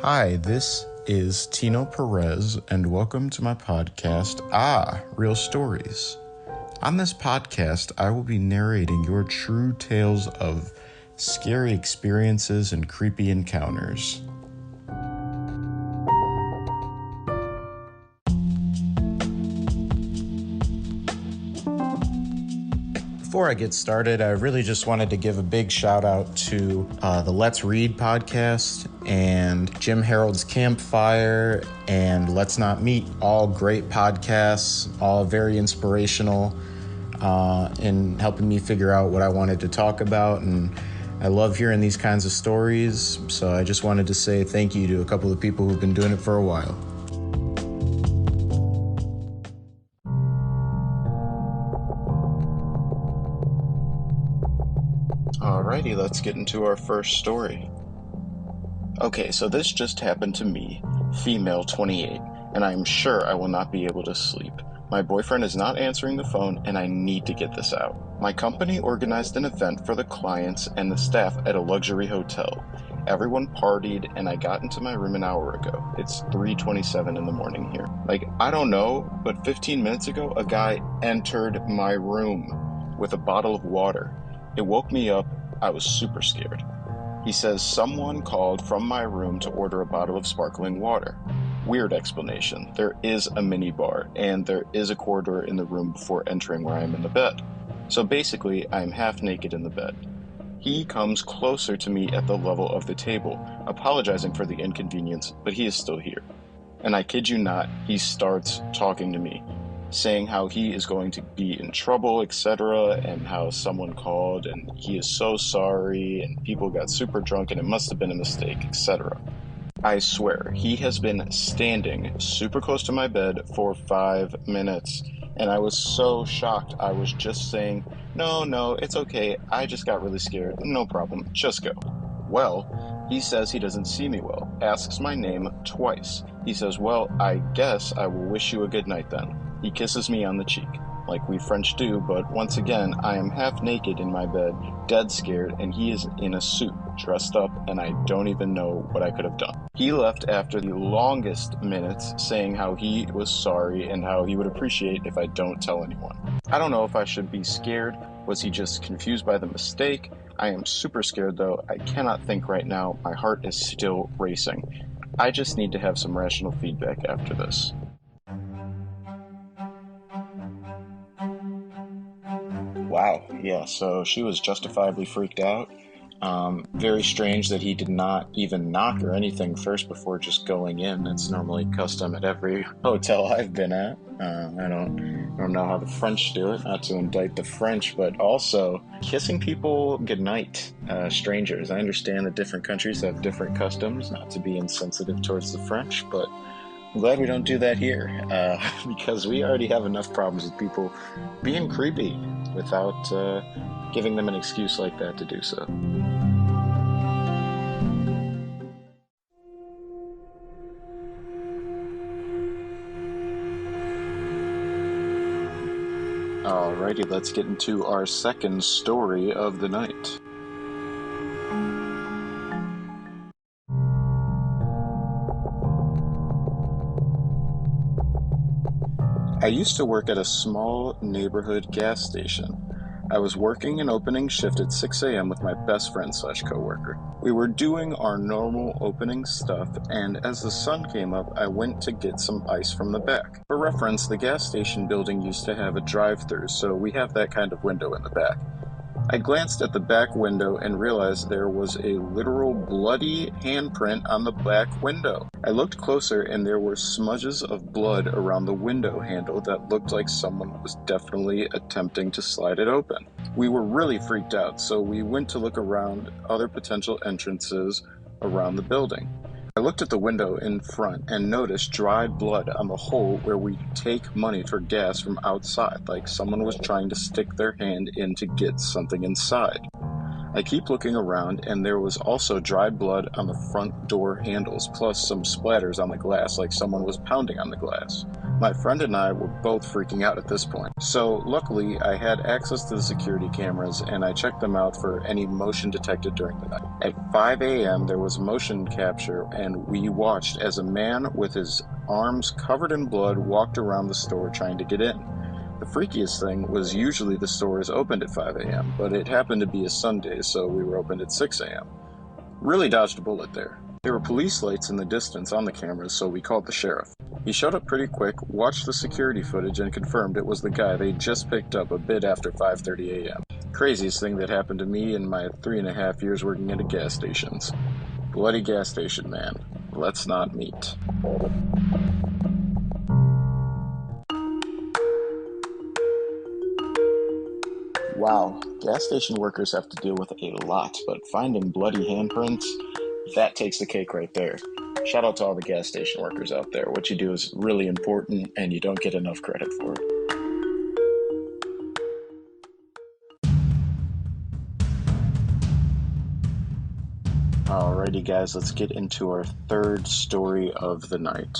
Hi, this is Tino Perez, and welcome to my podcast, Real Stories. On this podcast, I will be narrating your true tales of scary experiences and creepy encounters. Before I get started, I really just wanted to give a big shout out to the Let's Read podcast and Jim Harold's Campfire and Let's Not Meet, all great podcasts, all very inspirational in helping me figure out what I wanted to talk about. And I love hearing these kinds of stories, so I just wanted to say thank you to a couple of people who've been doing it for a while. Alrighty, let's get into our first story. Okay, so this just happened to me, female 28, and I am sure I will not be able to sleep. My boyfriend is not answering the phone, and I need to get this out. My company organized an event for the clients and the staff at a luxury hotel. Everyone partied, and I got into my room an hour ago. It's 3:27 in the morning here. I don't know, but 15 minutes ago, a guy entered my room with a bottle of water. It woke me up. I was super scared. He says someone called from my room to order a bottle of sparkling water. Weird explanation. There is a mini bar, and there is a corridor in the room before entering where I am in the bed. So basically, I am half naked in the bed. He comes closer to me at the level of the table, apologizing for the inconvenience, but he is still here. And I kid you not, he starts talking to me, saying how he is going to be in trouble, etc., and how someone called and he is so sorry and people got super drunk and it must have been a mistake, etc. I swear, he has been standing super close to my bed for 5 minutes, and I was so shocked. I was just saying, no, it's okay, I just got really scared, no problem, just go. Well, he says he doesn't see me well, asks my name twice. He says, well, I guess I will wish you a good night then. He kisses me on the cheek, like we French do, but once again, I am half naked in my bed, dead scared, and he is in a suit, dressed up, and I don't even know what I could have done. He left after the longest minutes, saying how he was sorry and how he would appreciate if I don't tell anyone. I don't know if I should be scared. Was he just confused by the mistake? I am super scared though. I cannot think right now. My heart is still racing. I just need to have some rational feedback after this. Wow, yeah, so she was justifiably freaked out. Very strange that he did not even knock or anything first before just going in. It's normally custom at every hotel I've been at. I don't know how the French do it, not to indict the French, but also kissing people goodnight, strangers. I understand that different countries have different customs, not to be insensitive towards the French, but I'm glad we don't do that here, because we already have enough problems with people being creepy without giving them an excuse like that to do so. Alrighty, let's get into our second story of the night. I used to work at a small neighborhood gas station. I was working an opening shift at 6 a.m. with my best friend / coworker. We were doing our normal opening stuff, and as the sun came up, I went to get some ice from the back. For reference, the gas station building used to have a drive-thru, so we have that kind of window in the back. I glanced at the back window and realized there was a literal bloody handprint on the back window. I looked closer and there were smudges of blood around the window handle that looked like someone was definitely attempting to slide it open. We were really freaked out, so we went to look around other potential entrances around the building. I looked at the window in front and noticed dried blood on the hole where we take money for gas from outside, like someone was trying to stick their hand in to get something inside. I keep looking around, and there was also dried blood on the front door handles, plus some splatters on the glass like someone was pounding on the glass. My friend and I were both freaking out at this point. So luckily, I had access to the security cameras, and I checked them out for any motion detected during the night. At 5 a.m., there was motion capture, and we watched as a man with his arms covered in blood walked around the store trying to get in. The freakiest thing was usually the store is opened at 5 a.m., but it happened to be a Sunday, so we were opened at 6 a.m. Really dodged a bullet there. There were police lights in the distance on the cameras, so we called the sheriff. He showed up pretty quick, watched the security footage, and confirmed it was the guy they just picked up a bit after 5:30 a.m. Craziest thing that happened to me in my 3.5 years working at gas stations. Bloody gas station man. Let's not meet. Wow, gas station workers have to deal with a lot, but finding bloody handprints, that takes the cake right there. Shout out to all the gas station workers out there. What you do is really important, and you don't get enough credit for it. Alrighty guys, let's get into our third story of the night.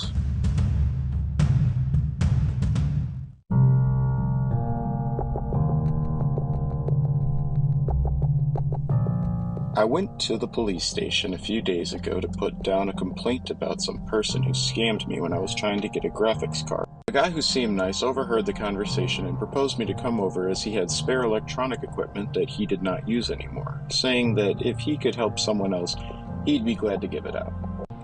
I went to the police station a few days ago to put down a complaint about some person who scammed me when I was trying to get a graphics card. The guy who seemed nice overheard the conversation and proposed me to come over as he had spare electronic equipment that he did not use anymore, saying that if he could help someone else, he'd be glad to give it out.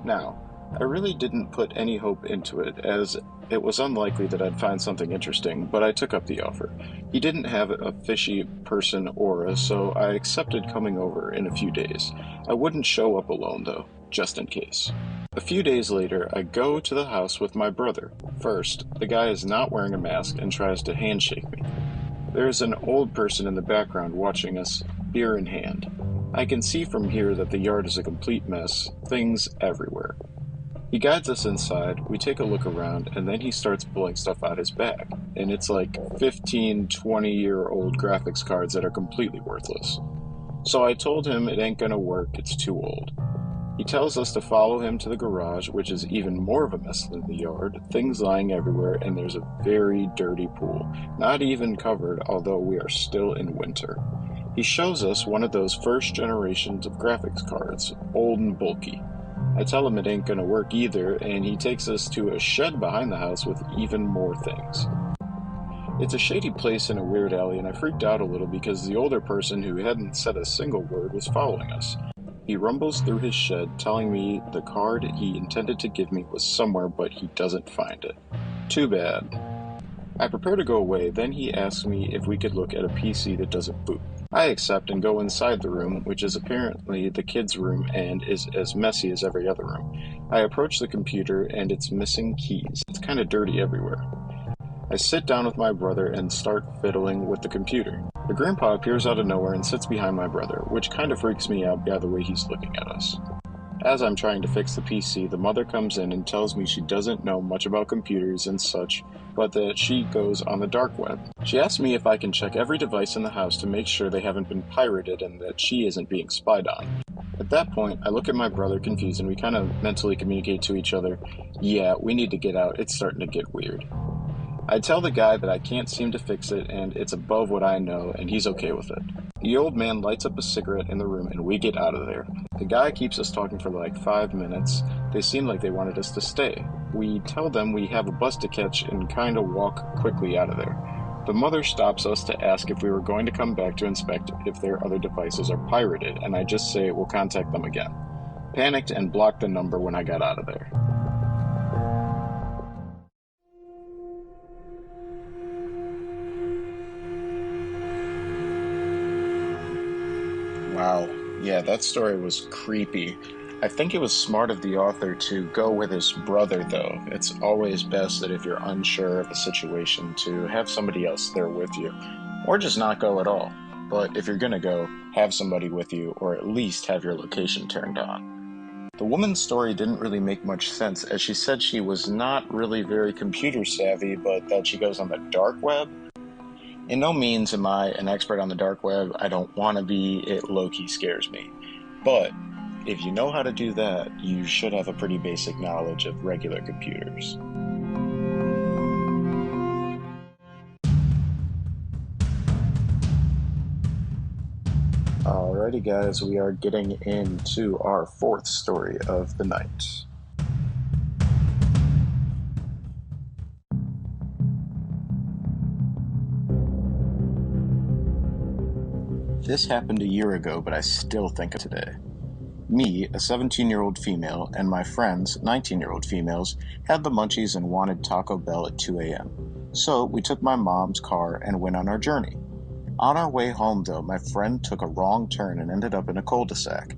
Now, I really didn't put any hope into it, as it was unlikely that I'd find something interesting, but I took up the offer. He didn't have a fishy person aura, so I accepted coming over in a few days. I wouldn't show up alone, though, just in case. A few days later, I go to the house with my brother. First, the guy is not wearing a mask and tries to handshake me. There is an old person in the background watching us, beer in hand. I can see from here that the yard is a complete mess, things everywhere. He guides us inside, we take a look around, and then he starts pulling stuff out his bag. And it's like 15, 20-year-old graphics cards that are completely worthless. So I told him it ain't gonna work, it's too old. He tells us to follow him to the garage, which is even more of a mess than the yard, things lying everywhere, and there's a very dirty pool. Not even covered, although we are still in winter. He shows us one of those first generations of graphics cards, old and bulky. I tell him it ain't gonna work either, and he takes us to a shed behind the house with even more things. It's a shady place in a weird alley, and I freaked out a little because the older person who hadn't said a single word was following us. He rumbles through his shed, telling me the card he intended to give me was somewhere, but he doesn't find it. Too bad. I prepare to go away, then he asks me if we could look at a PC that doesn't boot. I accept and go inside the room, which is apparently the kids' room and is as messy as every other room. I approach the computer and it's missing keys. It's kind of dirty everywhere. I sit down with my brother and start fiddling with the computer. The grandpa appears out of nowhere and sits behind my brother, which kind of freaks me out by the way he's looking at us. As I'm trying to fix the PC, the mother comes in and tells me she doesn't know much about computers and such, but that she goes on the dark web. She asks me if I can check every device in the house to make sure they haven't been pirated and that she isn't being spied on. At that point, I look at my brother confused and we kind of mentally communicate to each other, yeah, we need to get out, it's starting to get weird. I tell the guy that I can't seem to fix it and it's above what I know and he's okay with it. The old man lights up a cigarette in the room and we get out of there. The guy keeps us talking for like 5 minutes. They seem like they wanted us to stay. We tell them we have a bus to catch and kind of walk quickly out of there. The mother stops us to ask if we were going to come back to inspect if their other devices are pirated, and I just say we'll contact them again. Panicked and blocked the number when I got out of there. Wow, yeah, that story was creepy. I think it was smart of the author to go with his brother, though. It's always best that if you're unsure of a situation to have somebody else there with you, or just not go at all. But if you're gonna go, have somebody with you, or at least have your location turned on. The woman's story didn't really make much sense, as she said she was not really very computer savvy, but that she goes on the dark web. In no means am I an expert on the dark web. I don't want to be. It low-key scares me. But if you know how to do that, you should have a pretty basic knowledge of regular computers. Alrighty guys, we are getting into our fourth story of the night. This happened a year ago, but I still think of today. Me, a 17-year-old female, and my friends, 19-year-old females, had the munchies and wanted Taco Bell at 2 a.m. So we took my mom's car and went on our journey. On our way home, though, my friend took a wrong turn and ended up in a cul-de-sac.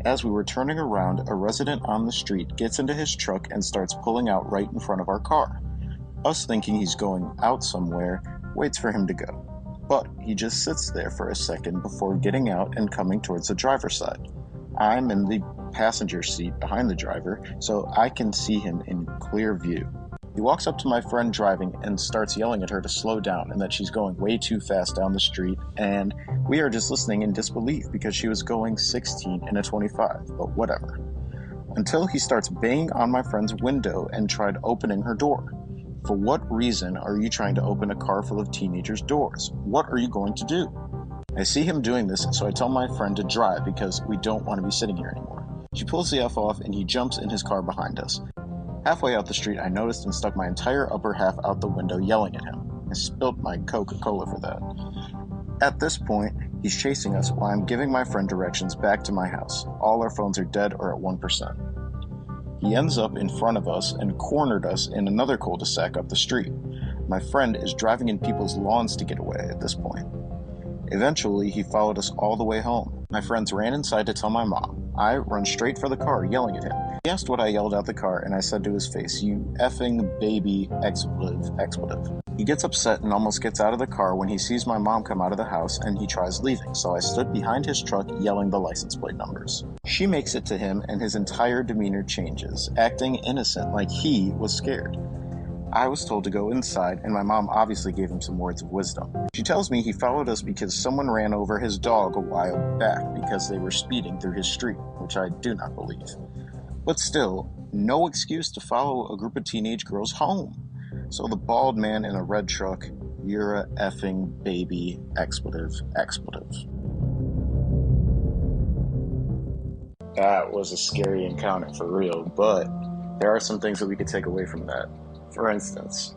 As we were turning around, a resident on the street gets into his truck and starts pulling out right in front of our car. Us thinking he's going out somewhere, waits for him to go. But he just sits there for a second before getting out and coming towards the driver's side. I'm in the passenger seat behind the driver, so I can see him in clear view. He walks up to my friend driving and starts yelling at her to slow down and that she's going way too fast down the street, and we are just listening in disbelief because she was going 16 in a 25, but whatever. Until he starts banging on my friend's window and tried opening her door. For what reason are you trying to open a car full of teenagers' doors? What are you going to do? I see him doing this, so I tell my friend to drive because we don't want to be sitting here anymore. She pulls the F off and he jumps in his car behind us. Halfway out the street, I noticed and stuck my entire upper half out the window yelling at him. I spilled my Coca-Cola for that. At this point, he's chasing us while I'm giving my friend directions back to my house. All our phones are dead or at 1%. He ends up in front of us and cornered us in another cul-de-sac up the street. My friend is driving in people's lawns to get away at this point. Eventually, he followed us all the way home. My friends ran inside to tell my mom. I run straight for the car, yelling at him. He asked what I yelled out the car, and I said to his face, "You effing baby expletive." He gets upset and almost gets out of the car when he sees my mom come out of the house and he tries leaving, so I stood behind his truck yelling the license plate numbers. She makes it to him and his entire demeanor changes, acting innocent like he was scared. I was told to go inside, and my mom obviously gave him some words of wisdom. She tells me he followed us because someone ran over his dog a while back because they were speeding through his street, which I do not believe. But still, no excuse to follow a group of teenage girls home. So the bald man in a red truck, you're a effing baby expletive. That was a scary encounter for real, but there are some things that we could take away from that. For instance,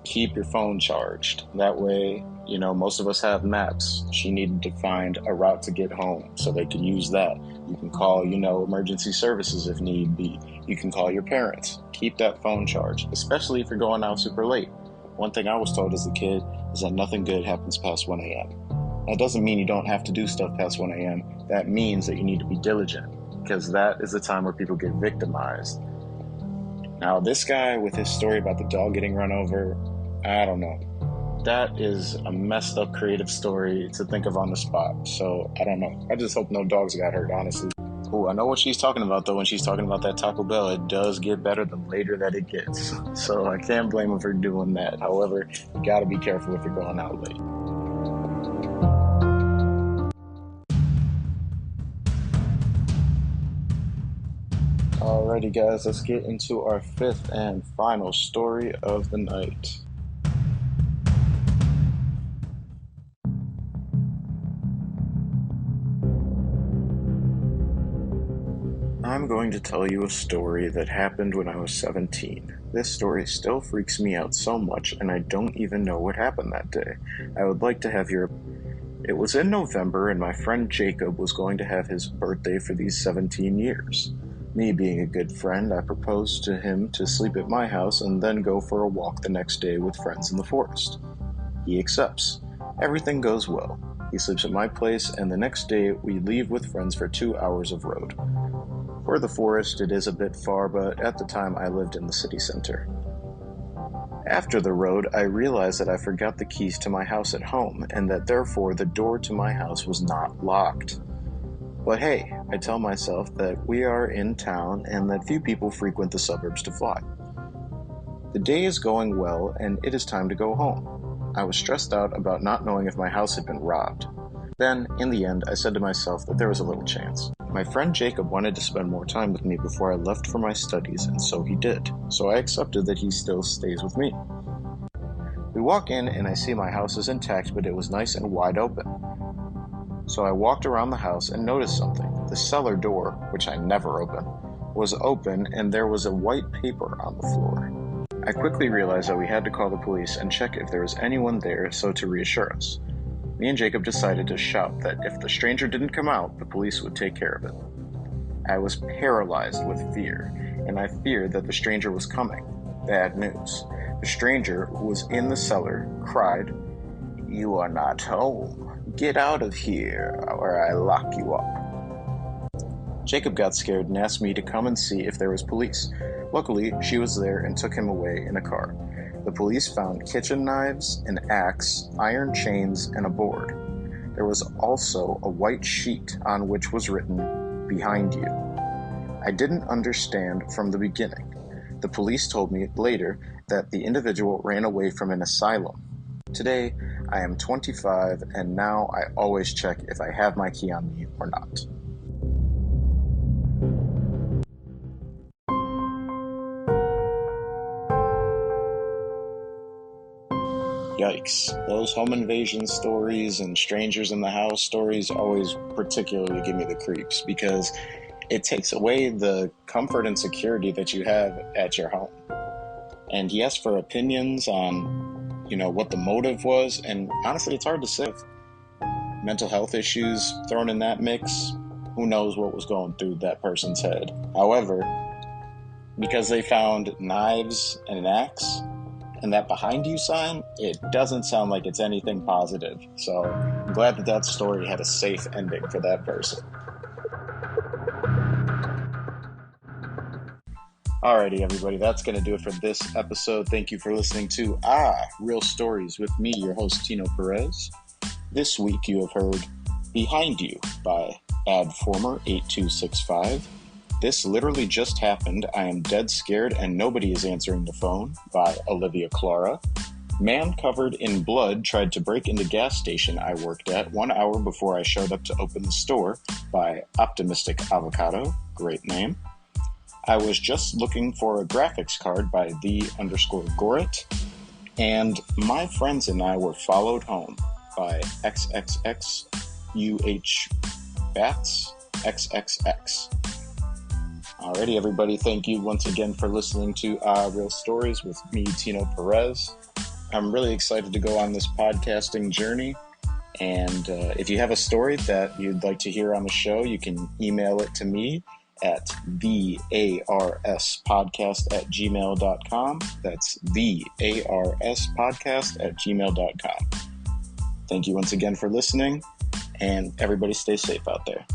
keep your phone charged. That way, most of us have maps. She needed to find a route to get home, so they can use that. You can call, emergency services if need be. You can call your parents. Keep that phone charged, especially if you're going out super late. One thing I was told as a kid is that nothing good happens past 1 a.m. That doesn't mean you don't have to do stuff past 1 a.m. That means that you need to be diligent, because that is the time where people get victimized. Now, this guy with his story about the dog getting run over, I don't know. That is a messed up creative story to think of on the spot. So, I don't know. I just hope no dogs got hurt, honestly. Oh, I know what she's talking about, though, when she's talking about that Taco Bell. It does get better the later that it gets. So, I can't blame him for doing that. However, you gotta be careful if you're going out late. Alrighty guys, let's get into our fifth and final story of the night. I'm going to tell you a story that happened when I was 17. This story still freaks me out so much, and I don't even know what happened that day. I would like to have your... It was in November, and my friend Jacob was going to have his birthday for these 17 years. Me being a good friend, I proposed to him to sleep at my house and then go for a walk the next day with friends in the forest. He accepts. Everything goes well. He sleeps at my place, and the next day we leave with friends for 2 hours of road. For the forest, it is a bit far, but at the time I lived in the city center. After the road, I realized that I forgot the keys to my house at home, and that therefore the door to my house was not locked. But hey, I tell myself that we are in town and that few people frequent the suburbs to fly. The day is going well, and it is time to go home. I was stressed out about not knowing if my house had been robbed. Then, in the end, I said to myself that there was a little chance. My friend Jacob wanted to spend more time with me before I left for my studies, and so he did. So I accepted that he still stays with me. We walk in and I see my house is intact, but it was nice and wide open. So I walked around the house and noticed something. The cellar door, which I never open, was open and there was a white paper on the floor. I quickly realized that we had to call the police and check if there was anyone there so to reassure us. Me and Jacob decided to shout that if the stranger didn't come out, the police would take care of it. I was paralyzed with fear, and I feared that the stranger was coming. Bad news. The stranger, who was in the cellar, cried, "You are not home. Get out of here, or I lock you up." Jacob got scared and asked me to come and see if there was police. Luckily, she was there and took him away in a car. The police found kitchen knives, an axe, iron chains, and a board. There was also a white sheet on which was written, "Behind you." I didn't understand from the beginning. The police told me later that the individual ran away from an asylum. Today, I am 25, and now I always check if I have my key on me or not. Yikes. Those home invasion stories and strangers in the house stories always particularly give me the creeps because it takes away the comfort and security that you have at your home. And he asked for opinions on, what the motive was, and honestly, it's hard to say. Mental health issues thrown in that mix, who knows what was going through that person's head. However, because they found knives and an axe, and that behind you sign, it doesn't sound like it's anything positive. So I'm glad that story had a safe ending for that person. Alrighty, everybody, that's going to do it for this episode. Thank you for listening to Real Stories with me, your host, Tino Perez. This week you have heard Behind You by Adformer8265. This literally just happened. I am dead scared and nobody is answering the phone by Olivia Clara. Man covered in blood tried to break into gas station I worked at 1 hour before I showed up to open the store by Optimistic Avocado. Great name. I was just looking for a graphics card by _Gorit. And my friends and I were followed home by XXXUH Bats XXX. Alrighty, everybody, thank you once again for listening to Real Stories with me, Tino Perez. I'm really excited to go on this podcasting journey, and if you have a story that you'd like to hear on the show, you can email it to me at thearspodcast@gmail.com. That's thearspodcast@gmail.com. Thank you once again for listening, and everybody stay safe out there.